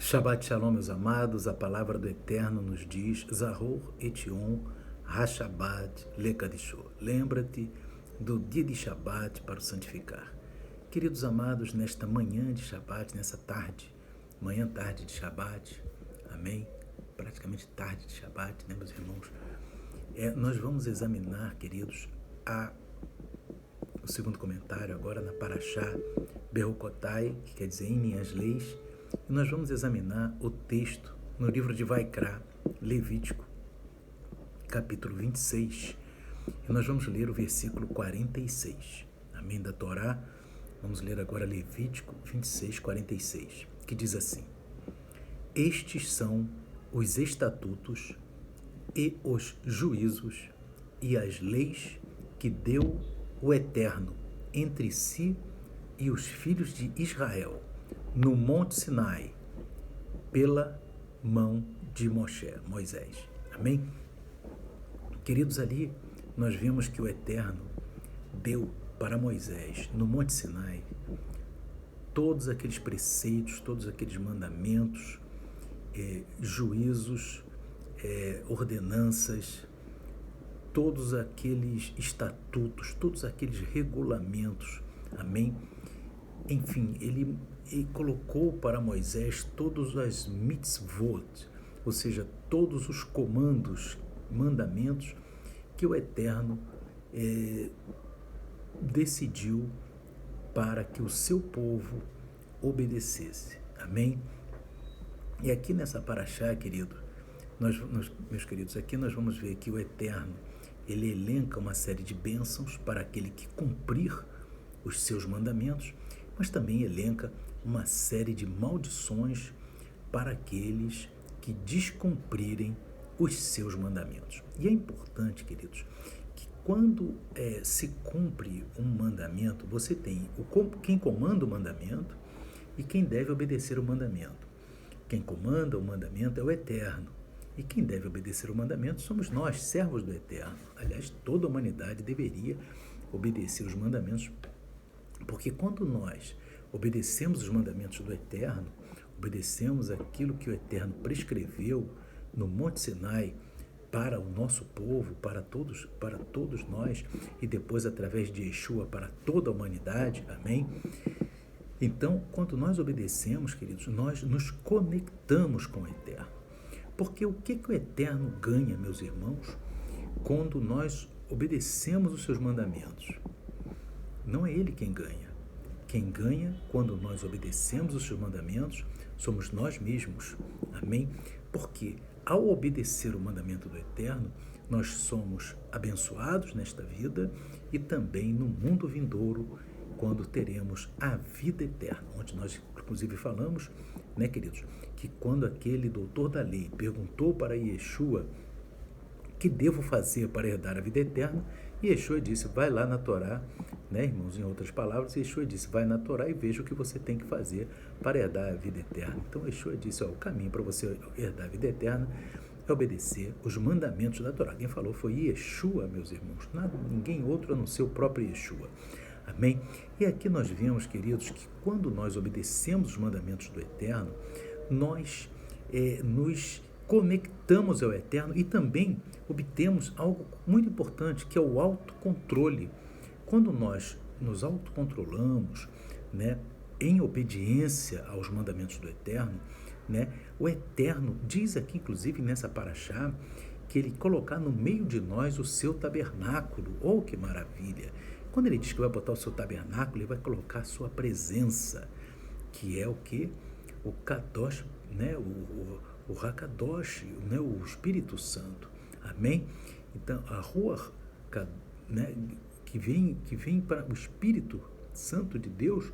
Shabbat Shalom, meus amados, a palavra do Eterno nos diz, Zahor Etion HaShabbat Lekadishô. Lembra-te do dia de Shabbat para o santificar. Queridos amados, nesta manhã de Shabbat, nessa tarde, tarde de Shabbat, amém? Praticamente tarde de Shabbat, né, meus irmãos? Nós vamos examinar, queridos, o segundo comentário agora na Parashá Berukotai, que quer dizer em minhas leis, e nós vamos examinar o texto no livro de Vaikra, Levítico, capítulo 26, e nós vamos ler o versículo 46, amém, da Torá. Vamos ler agora Levítico 26, 46, que diz assim: Estes são os estatutos e os juízos e as leis que deu o Eterno entre si e os filhos de Israel no Monte Sinai, pela mão de Moisés. Amém? Queridos, ali nós vemos que o Eterno deu para Moisés, no Monte Sinai, todos aqueles preceitos, todos aqueles mandamentos, juízos, ordenanças, todos aqueles estatutos, todos aqueles regulamentos, amém? Enfim, ele colocou para Moisés todos as mitzvot, ou seja, todos os comandos, mandamentos que o Eterno decidiu para que o seu povo obedecesse, amém? E aqui nessa paraxá, querido, meus queridos, aqui nós vamos ver que o Eterno, ele elenca uma série de bênçãos para aquele que cumprir os seus mandamentos, mas também elenca uma série de maldições para aqueles que descumprirem os seus mandamentos. E é importante, queridos, que quando se cumpre um mandamento, você tem quem comanda o mandamento e quem deve obedecer o mandamento. Quem comanda o mandamento é o Eterno. E quem deve obedecer o mandamento somos nós, servos do Eterno. Aliás, toda a humanidade deveria obedecer os mandamentos, porque quando nós obedecemos os mandamentos do Eterno, obedecemos aquilo que o Eterno prescreveu no Monte Sinai para o nosso povo, para todos nós, e depois através de Yeshua para toda a humanidade, amém? Então, quando nós obedecemos, queridos, nós nos conectamos com o Eterno. Porque o que o Eterno ganha, meus irmãos, quando nós obedecemos os seus mandamentos? Não é Ele quem ganha. Quem ganha quando nós obedecemos os seus mandamentos somos nós mesmos. Amém? Porque ao obedecer o mandamento do Eterno, nós somos abençoados nesta vida e também no mundo vindouro, quando teremos a vida eterna, onde nós inclusive falamos, né, queridos, que quando aquele doutor da lei perguntou para Yeshua o que devo fazer para herdar a vida eterna, Yeshua disse, vai lá na Torá, né, irmãos, em outras palavras, Yeshua disse, vai na Torá e veja o que você tem que fazer para herdar a vida eterna. Então Yeshua disse, o caminho para você herdar a vida eterna é obedecer os mandamentos da Torá. Quem falou foi Yeshua, meus irmãos, ninguém outro a não ser o próprio Yeshua. Amém? E aqui nós vemos, queridos, que quando nós obedecemos os mandamentos do Eterno, nós nos conectamos ao Eterno e também obtemos algo muito importante, que é o autocontrole. Quando nós nos autocontrolamos, né, em obediência aos mandamentos do Eterno, né, o Eterno diz aqui, inclusive nessa paraxá, que ele colocar no meio de nós o seu tabernáculo. Oh, que maravilha! Quando ele diz que vai botar o seu tabernáculo, ele vai colocar a sua presença, que é o que? O Kadosh, né? O Hakadosh, né? O Espírito Santo. Amém? Então, a Ruach, né? que vem para o Espírito Santo de Deus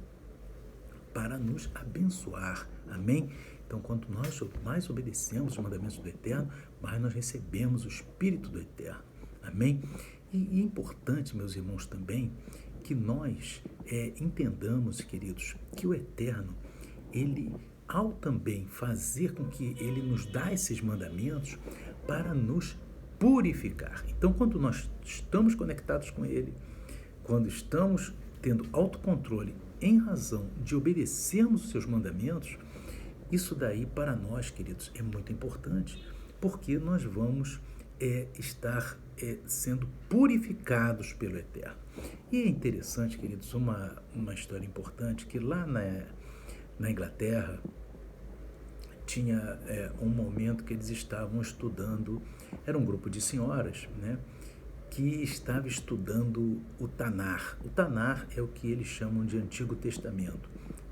para nos abençoar. Amém? Então, quanto nós mais obedecemos os mandamentos do Eterno, mais nós recebemos o Espírito do Eterno. Amém? E é importante, meus irmãos, também, que nós entendamos, queridos, que o Eterno, ele, ao também fazer com que ele nos dá esses mandamentos para nos purificar. Então, quando nós estamos conectados com ele, quando estamos tendo autocontrole em razão de obedecermos os seus mandamentos, Isso daí, para nós, queridos, é muito importante, porque nós vamos estar sendo purificados pelo Eterno. E é interessante, queridos, uma história importante, que lá na Inglaterra tinha um momento que eles estavam estudando, era um grupo de senhoras, né, que estava estudando o Tanar. O Tanar é o que eles chamam de Antigo Testamento,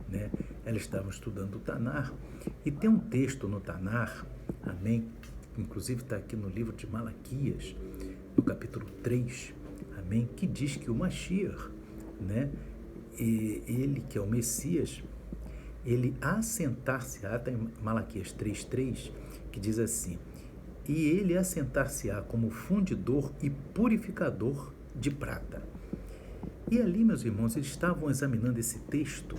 né? Elas estavam estudando o Tanar, e tem um texto no Tanar, amém, inclusive está aqui no livro de Malaquias, no capítulo 3, amém, que diz que o Mashiach, né, e ele que é o Messias, ele assentar-se-á, está em Malaquias 3:3, que diz assim: e ele assentar-se-á como fundidor e purificador de prata. E ali, meus irmãos, eles estavam examinando esse texto,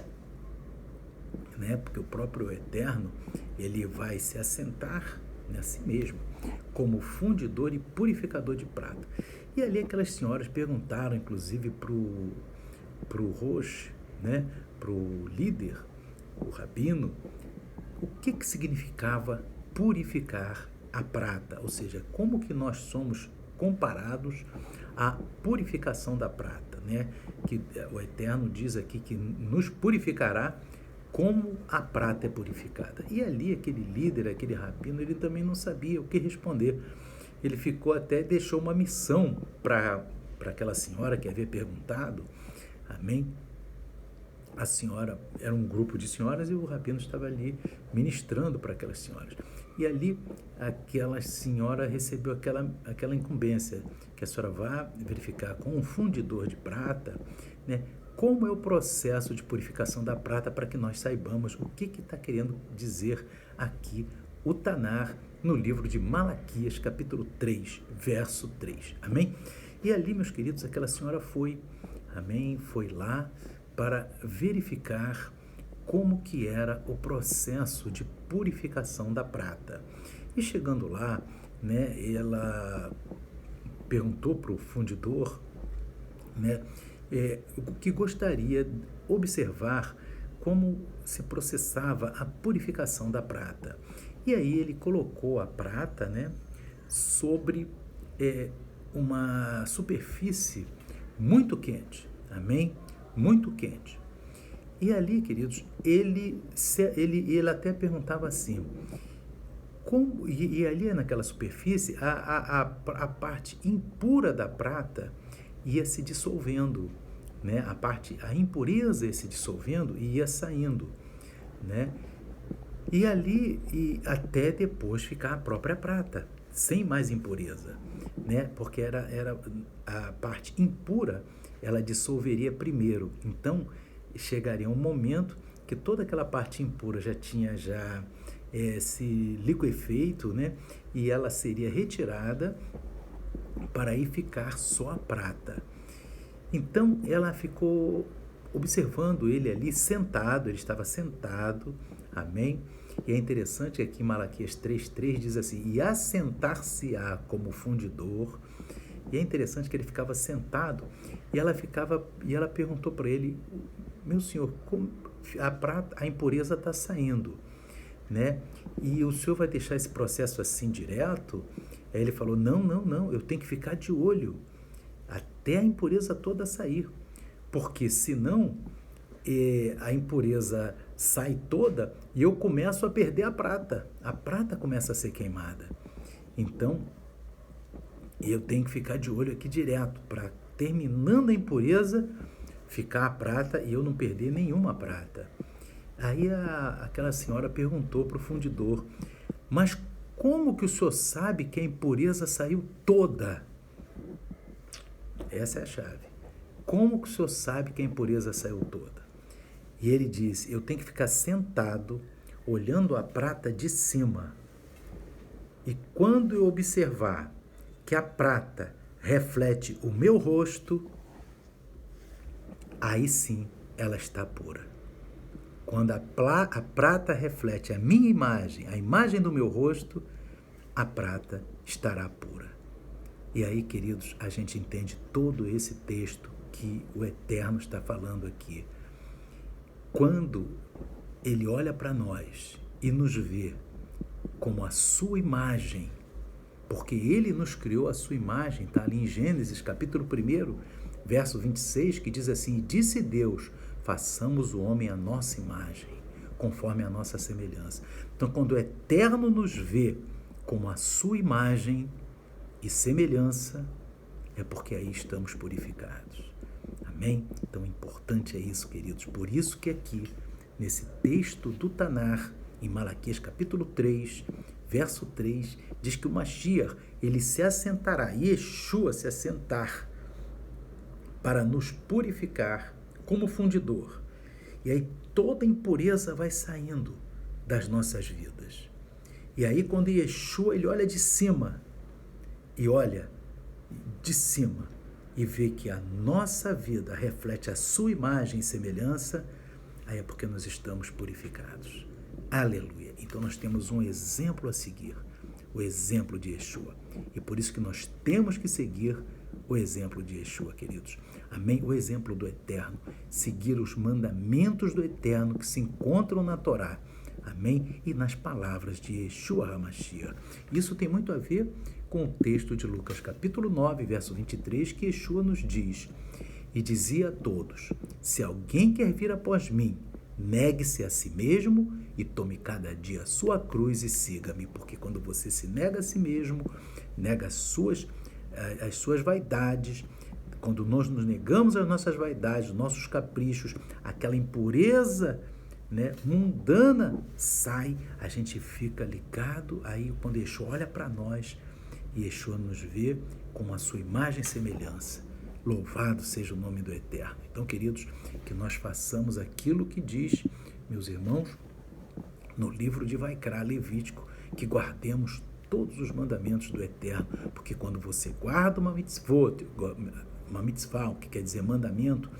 né, porque o próprio Eterno, ele vai se assentar a si mesmo como fundidor e purificador de prata. E ali aquelas senhoras perguntaram, inclusive, para o Rosh, né, para o líder, o rabino, o que significava purificar a prata, ou seja, como que nós somos comparados à purificação da prata, né? Que o Eterno diz aqui que nos purificará como a prata é purificada. E ali aquele líder, aquele rabino, ele também não sabia o que responder. Ele ficou até, deixou uma missão para aquela senhora que havia perguntado, amém? A senhora, era um grupo de senhoras, e o rabino estava ali ministrando para aquelas senhoras. E ali aquela senhora recebeu aquela incumbência, que a senhora vá verificar com um fundidor de prata, né, como é o processo de purificação da prata, para que nós saibamos o que está querendo dizer aqui o Tanar, no livro de Malaquias, capítulo 3, verso 3. Amém? E ali, meus queridos, aquela senhora foi, amém, foi lá para verificar como que era o processo de purificação da prata. E chegando lá, né, ela perguntou para o fundidor, né, o que gostaria de observar como se processava a purificação da prata. E aí ele colocou a prata, né, sobre uma superfície muito quente, amém? Muito quente. E ali, queridos, ele até perguntava assim, e ali naquela superfície, a parte impura da prata ia se dissolvendo, né? A impureza ia se dissolvendo e ia saindo, né? E ali, até depois ficar a própria prata, sem mais impureza, né? Porque era a parte impura, ela dissolveria primeiro. Então, chegaria um momento que toda aquela parte impura já tinha se liquefeito, né? E ela seria retirada para aí ficar só a prata. Então, ela ficou observando ele ali sentado, ele estava sentado, amém? E é interessante que aqui em Malaquias 3:3 diz assim, e assentar-se-á como fundidor. E é interessante que ele ficava sentado, e ela perguntou para ele, meu senhor, como a impureza está saindo, né? E o senhor vai deixar esse processo assim direto? Aí ele falou, não, eu tenho que ficar de olho até a impureza toda sair, porque senão a impureza sai toda e eu começo a perder a prata começa a ser queimada. Então, eu tenho que ficar de olho aqui direto, para terminando a impureza, ficar a prata e eu não perder nenhuma prata. Aí aquela senhora perguntou para o fundidor, mas como que o senhor sabe que a impureza saiu toda? Essa é a chave. Como que o senhor sabe que a impureza saiu toda? E ele disse, eu tenho que ficar sentado, olhando a prata de cima. E quando eu observar que a prata reflete o meu rosto, aí sim ela está pura. Quando a prata reflete a minha imagem, a imagem do meu rosto, a prata estará pura. E aí, queridos, a gente entende todo esse texto que o Eterno está falando aqui. Quando ele olha para nós e nos vê como a sua imagem, porque ele nos criou a sua imagem, está ali em Gênesis capítulo 1, verso 26, que diz assim: disse Deus, façamos o homem à nossa imagem, conforme a nossa semelhança. Então, quando o Eterno nos vê como a sua imagem e semelhança, é porque aí estamos purificados. Amém? Então, importante é isso, queridos. Por isso que aqui, nesse texto do Tanar, em Malaquias capítulo 3, verso 3, diz que o Mashiach, ele se assentará, Yeshua se assentar para nos purificar como fundidor. E aí toda impureza vai saindo das nossas vidas. E aí quando Yeshua, ele olha de cima, e olha de cima, e vê que a nossa vida reflete a sua imagem e semelhança, aí é porque nós estamos purificados. Aleluia! Então nós temos um exemplo a seguir, o exemplo de Yeshua. E por isso que nós temos que seguir o exemplo de Yeshua, queridos. Amém? O exemplo do Eterno. Seguir os mandamentos do Eterno que se encontram na Torá. Amém? E nas palavras de Yeshua HaMashiach. Isso tem muito a ver com o texto de Lucas capítulo 9, verso 23, que Yeshua nos diz: e dizia a todos, se alguém quer vir após mim, negue-se a si mesmo e tome cada dia a sua cruz e siga-me, porque quando você se nega a si mesmo, nega as suas vaidades, quando nós nos negamos às nossas vaidades, nossos caprichos, aquela impureza, né, mundana sai, a gente fica ligado. Aí quando Yeshua olha para nós, Yeshua nos vê com a sua imagem e semelhança. Louvado seja o nome do Eterno. Então, queridos, que nós façamos aquilo que diz, meus irmãos, no livro de Vaikra, Levítico, que guardemos todos os mandamentos do Eterno, porque quando você guarda uma mitzvah, que quer dizer mandamento,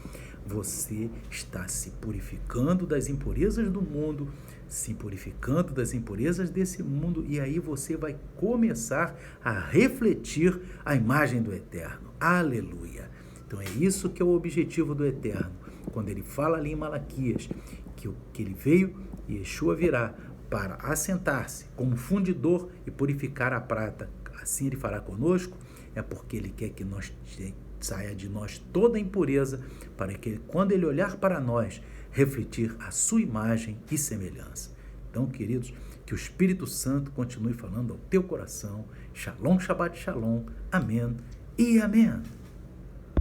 você está se purificando das impurezas do mundo, se purificando das impurezas desse mundo, e aí você vai começar a refletir a imagem do Eterno. Aleluia! Então é isso que é o objetivo do Eterno. Quando ele fala ali em Malaquias, que ele veio e Yeshua virá para assentar-se como fundidor e purificar a prata, assim ele fará conosco, é porque ele quer que nós saia de nós toda a impureza, para que quando ele olhar para nós, refletir a sua imagem e semelhança. Então, queridos, que o Espírito Santo continue falando ao teu coração. Shalom, Shabbat Shalom. Amém e amém.